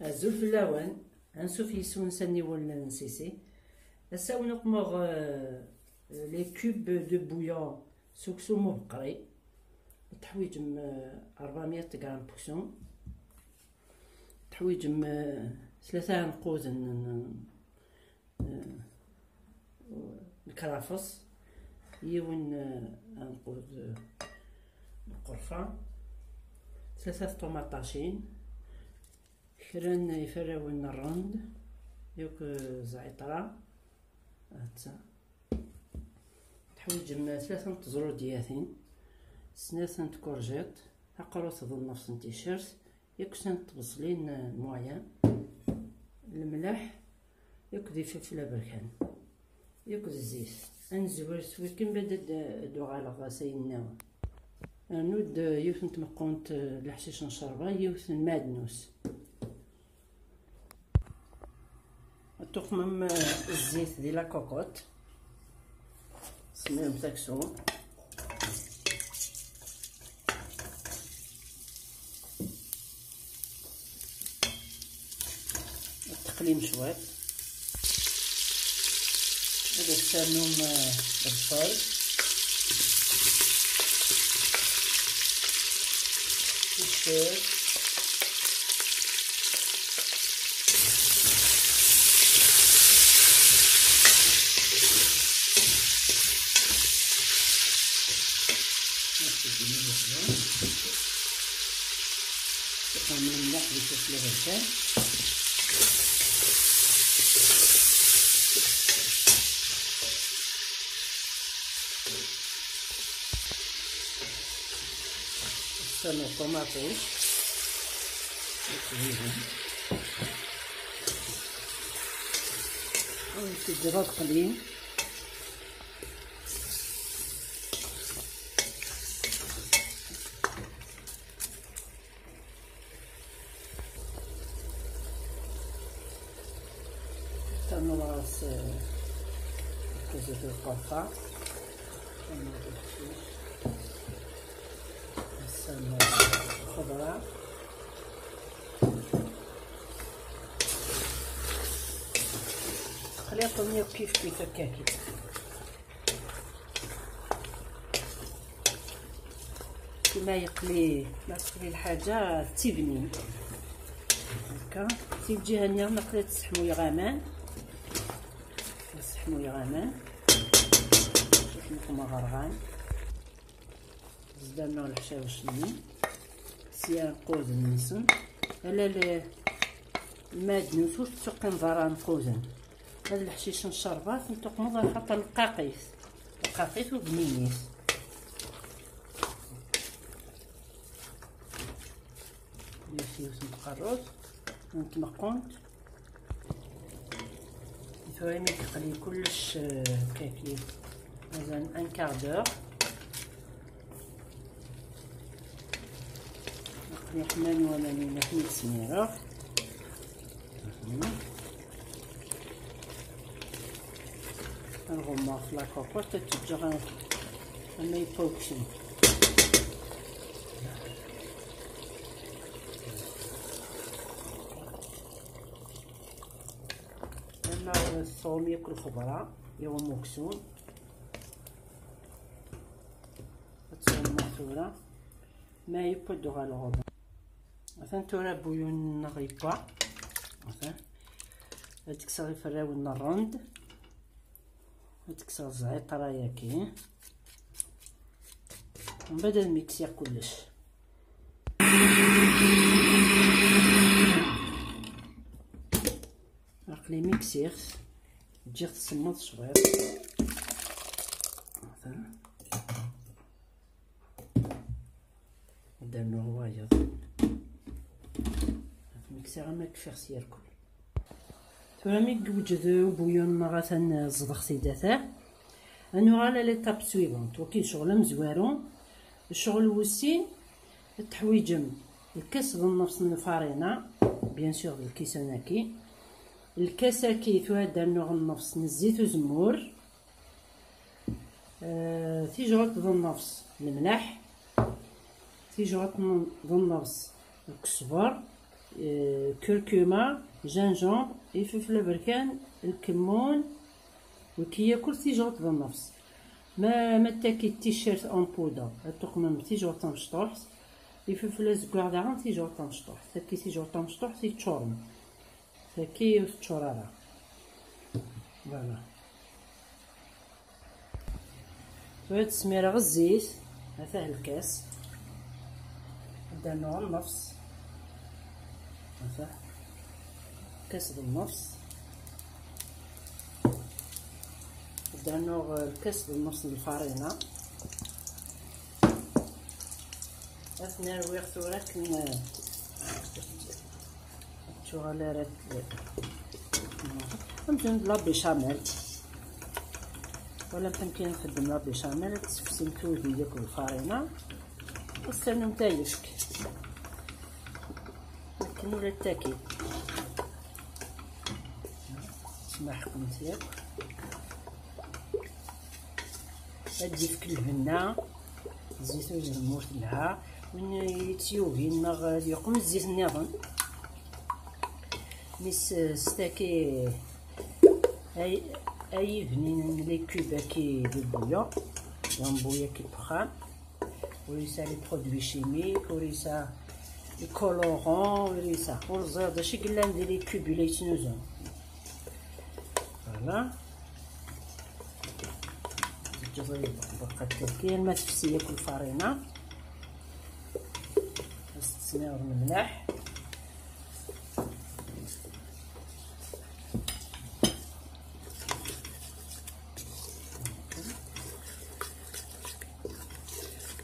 الزلف اللوان انسو في سون سني ولا نسيسي اساو نقمغ لي كوب دو بويون سوكسو مبقري تحويجم 400 غرام بوكسون تحويجم 3 نقوز الكرافس يون نقوز القرفة 3 طوماطاشين كران يفراون الرند يوك زعترة هاتسا تحويجم 3 زرودياتين 2 كورجيت أقروص ظل نفس تيشيرت ياك 2 بصلين مويان الملح ياك دي فلفل بركان ياك الزيت انزور سوي كيما بدا دوغالا غاسيناو نود يوث نتمقونت الحشيش نشربه يوث المادنوس تخمم الزيت ديال لاكوكوت سميهم تاكسون التقليم شوية هذا السمنوم بالبصل الشيف من الملح بشكل هكا السمن الطماطيش ونسجل قليل نراس كزيت القرفة السمنة الخضراء خليطهم كيف هكاكي كيما يقلي الحاجة تبني هكا تيجي هانية نقلي تسحمو يغامان يغامان شوف نقوم غرغان زدنا الحشاوش لي سيان قوزن نسن على المادنوس واش تسقي نظران قوزن هذا الحشيش نشربات نتقمض حتى القاقيس وبنينيس ياسيوس نتقروز نتمقونت ثواني تقلي كلش كافي مثلا ان كاردور نقلي حمان وماني نحمي سميرة نغمر في لاكوكوط تتجرى ما يبوكشي الثوم ياكل خضرة يوا موكسون الثوم مغسولة ما يبدو غا الغوض مثلا تورا بويون نغيبا مثلا هاديك صافي فراون الرند هاديك صافي زعترة ياكي ومن بعد الميكسير كلش نقلي ميكسير تجي تسمط شويه مثلا درنا هوايه ميكسير ما كفاش ياكل ترامي توجد بويون مثلا زدخ سيداتا انو على ليطاب سويفونت وكي شغل مزوارون الشغل وسين التحويجم الكاس بالنص من الفارينه بيان سور الكيساناكي الكاساكي تهدى نوع النفس من الزيت وزمور تيجرت ذو النفس الملح تيجرت ذو النفس الكزبر كركمة، جنجبر، الفلفل البركان، الكمون، وكي ياكل تيجوط بالنفس. ما تاكي التيشيرت اون بودر، التقمم تيجوط مشطوح، الفلفل الزكوع داعا تيجوط مشطوح، تاكي تيجوط مشطوح تيتشورم، تاكي وتشورارا. فوالا شوية سميرة غزيت، هذا الكاس درنوها النص، هذا كاس بالنص، درنو الكاس بالنص الفارينة، أثناء الوقت ولكن شغالة ممكن لا بيشاميل، ولا يمكن نخدم لا بيشاميل تسفسم كودي ديك الفارينة وستنو متايشك، لكن ولا تاكي تسمح حكم مزيان. هادي في البنة الزيت والزمور لها من يتيوغين ما يقوم الزيت النظام مس ستاكي اي بنين لي كوب كي دو بويا بويا كي بخام، وليسا لي برودوي شيميك، وليسا لي كولورون، وليسا والزيض داشي قلا ندير لي كوب لي يتنوزون. فوالا الجزائر بقات تركيا الماء تفسي ياكل الفارينة، تسمير الملح،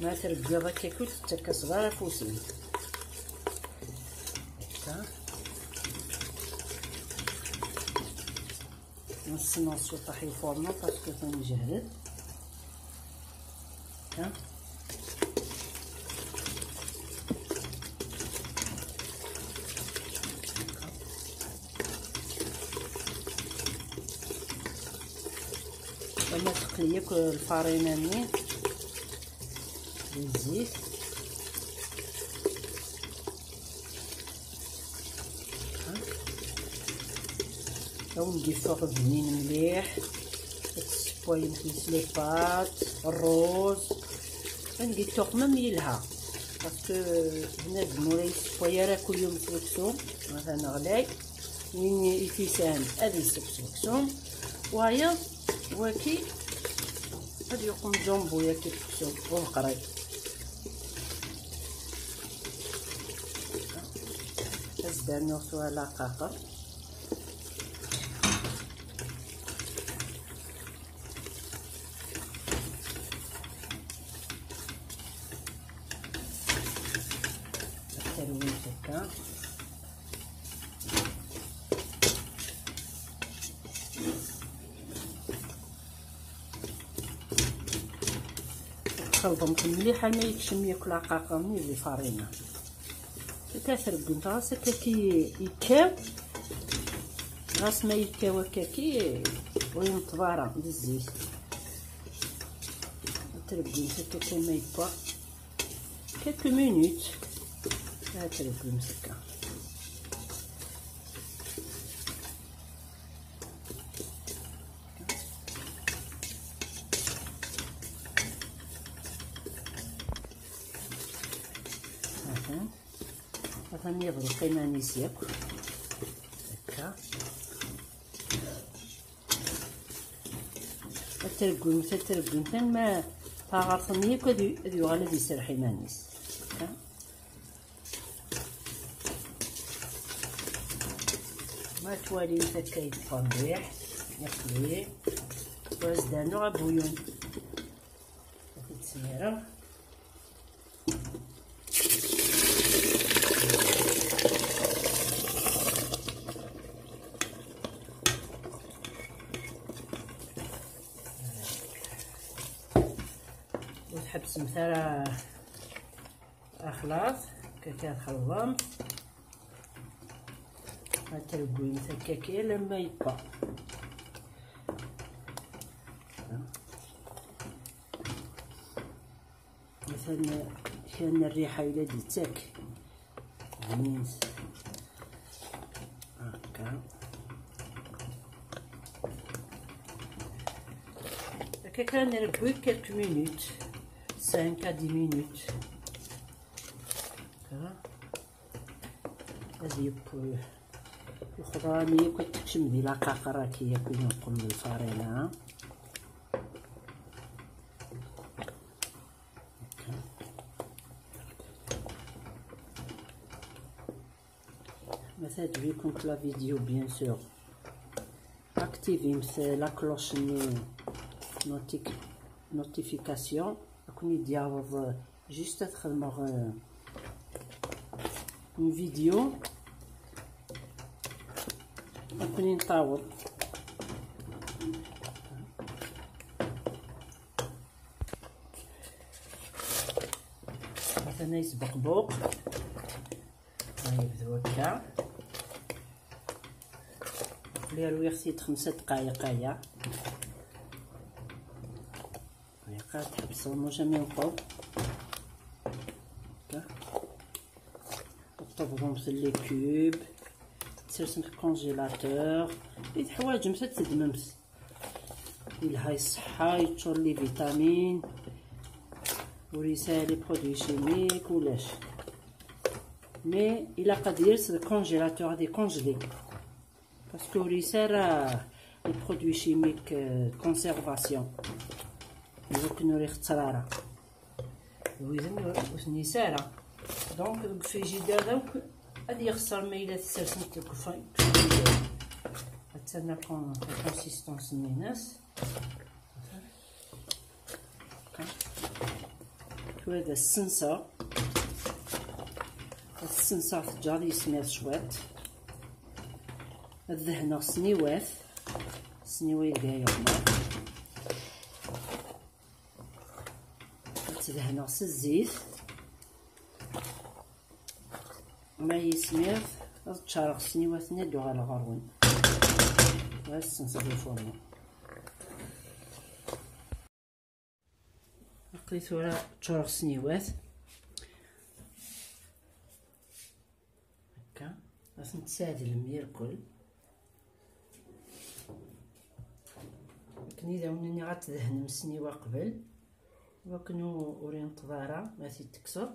ما ترقى كيكول تاكا صغار فوسين هكا نص طاحي الفورنو باسكو ثاني جهدت هكا. لما تقلي الفارينة منين بالزيت او ندير فوق بنين مليح، السبوي نخلص لي بات الروز، ندير تقمم يلها باسكو بنادم مولاي السبوي راه كل يوم سلكسوم مثلا غلاي يفيسان هذا السلكسوم وهيا وكي هادي يقوم جنبو يا كي تكسو والقري ازداد نوصو على قاقر الترويج هكا خلطهم مليحة ما يكشم ياكل عقاقة من اللي فارينة كترقو نتا راسك كي يكاو راس ما يكاو هكاكي وينطبارا بالزيت ترقو نتا كما يبا كالكو مينوت ترقو مسكا ثاني يبغي قيمانيس ياكل هكا الترقون مثل الترقون ثان ما طاغرثني ياك هذي غالا يسرح قيمانيس هكا ما توالي هكا يدفى مليح يقلي وازدانو غا بويون هاكي التسميرة وتحبس مثلا أخلاط كاكا خلام هترقوي مثل كاكا لما يبقى مثلا كان الريحة إلا ديتاك يعني هكاك نركبو كالك مينوت 5 à 10 minutes. هادي الخضرانية كتكشم ديال لاكاكرا كياكلو نقولو بالفرينة. مثلا تجيكم لا فيديو بيان سور اكتيفي لا كلوش نوتيفيكاسيون راكم يديعوض جوست تخدمو اون فيديو راكم نطاوض مثلا يسبق بوق غيبداو هكا لي رويختي 5 دقائق هيا تحبسو جامي نقو هكا طبقهم في لي كوب تسرسم في الكونجيلاتور بيت حوايج مسات تدممس يلها الصحة يتشور لي فيتامين وريسالي برودوي شيميك ولاش مي الا قد يرس الكونجيلاتور غادي كونجلي باسكو ريسال لي برودوي شيميك كونسيرفاسيون يمكن ريح الترارة ويزن وثني سارة دونك الفريجيدير دوك غادي يخسر مايلات السرسم تكفاي حتى نكون الكونسيستونس نيناس هذا السنسة تجاري سمير شويت الذهنة سنيوات كاع يومات تدهنو الزيت ما يسمير تشارق سنيوات ندو على غروين بس نصبي الفرن لقيت ورا تشارق سنيوات هكا باش نتسادل المية الكل لكن اذا ونني غتدهن مسنيوه قبل وكنو ورين طضارة ماشي تكسر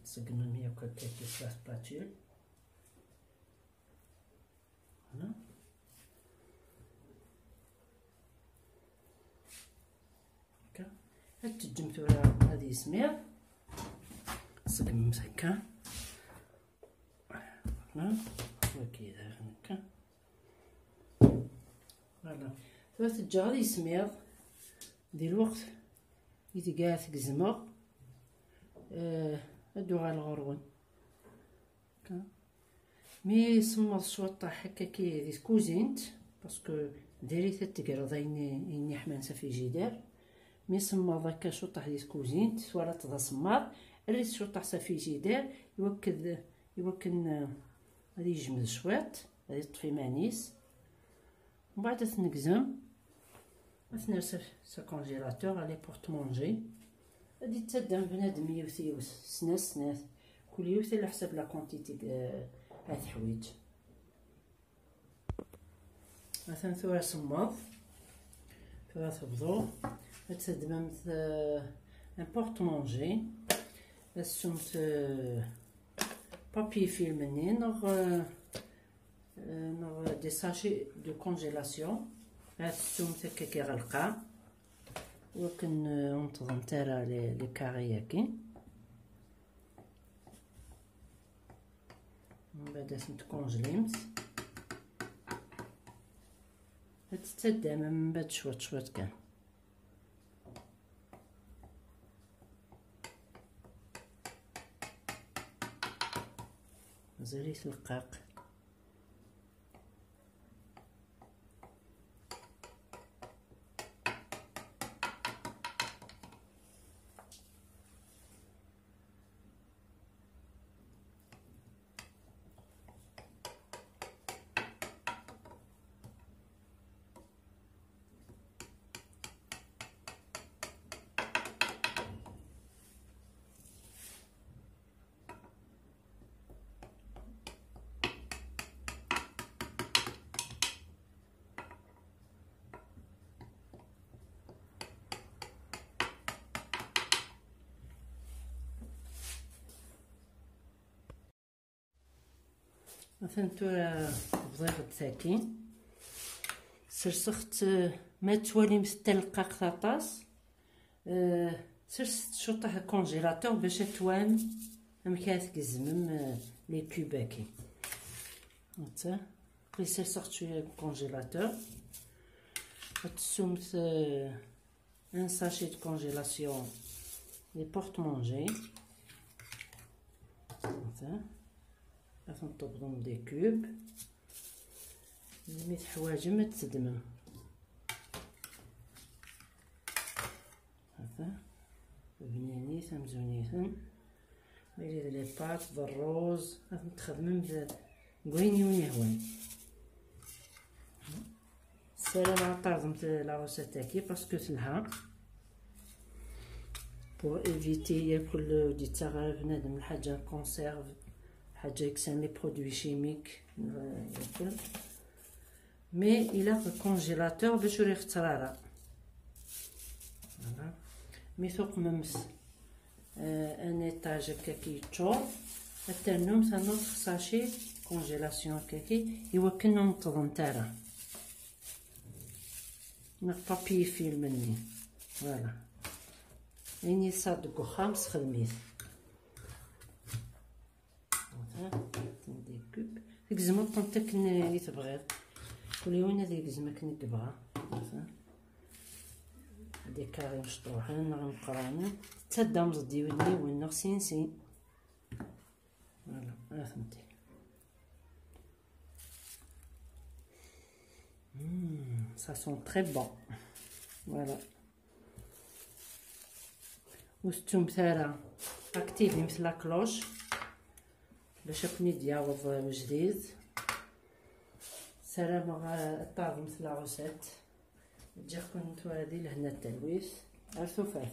تسقنا المية وكاكا في سباتول هنا هكا هاد تجمتو راه هادي سمير سقمت هكا هنا وكذا هكا فوالا ثلاث جاري سمير ديال الوقت إذا قاعد تقزمه هادو غا الغرون هكا مي صمد شوطة هكا كي ديت كوزينت باسكو داريت تقرض إني حمانسة في جدار مي صمد هكا شوطة ديت كوزينت سوالا تضا صمار ريت شوطة في جدار يوكن غادي يجمد شويط غادي يطفي مانيس ومن بعد تنقزم مثلا سا كونجيلاتور علي بور تمونجي غادي تدم بنادم يوث سناس كل يوث على حسب لا كونتيتي هاد الحوايج مثلا ثورة صماض ثورة تبضو تدمم ان بور تمونجي السمت بابي فيلم نوغ دي ساشي دو كونجيلاسيون هاد السمت هكا كيغلقا وكننتظم ترى لي كاري هاكي من بعد تكونجليمت تتدعم من بعد شويط كان مازال يتلقاق مثلا نتورا بضيغ تاكي سرسخت ما توالي مستلقاق ثاطاس سرست شطح كونجيلاتور باش توام مكاث كزمم لي كوباكي هانتا قلي سرسخت شويه كونجيلاتور تسومت ان ساشي دو كونجيلاسيون لي بورت مونجي هانتا نطبقهم دي كوب ميت حواجم تدمم هذا بنينيث مزونيثن نريد لي بات بالروز نتخدمهم وين يهون السلام على طازمت لاغوسا تاعي باسكو تلها بور ايفيتي ياكل دي تاع بنادم الحاجه كونسيرف حاجه يكسان لي برودوي شيميك ياكل مي الى كونجيلاتور باش يريح ترارا فوالا مي ثوق ممس ان ايطاج هكاكي تشور حتى النوم ثانوت خصاشي كونجيلاسيون هكاكي يوكل ننتظم تاعها ناخ بابي فيل مني فوالا يعني صادق خامس خدميت هذا دي كوب تقزمو طنطك اللي تبغيض كل وين هذا يقزمك نكبغا دي كاري مشطوحين غنقرانين تدا مزدي ودني وين سين فوالا فهمتي ça sent très bon voilà وستوم ثارة اكتيفي مثل لاكلوش باش كوني دياوض جديد سلام الطاف مثل عوسات تجيكم نتوما هادي لهنا التلويث عرفتو فات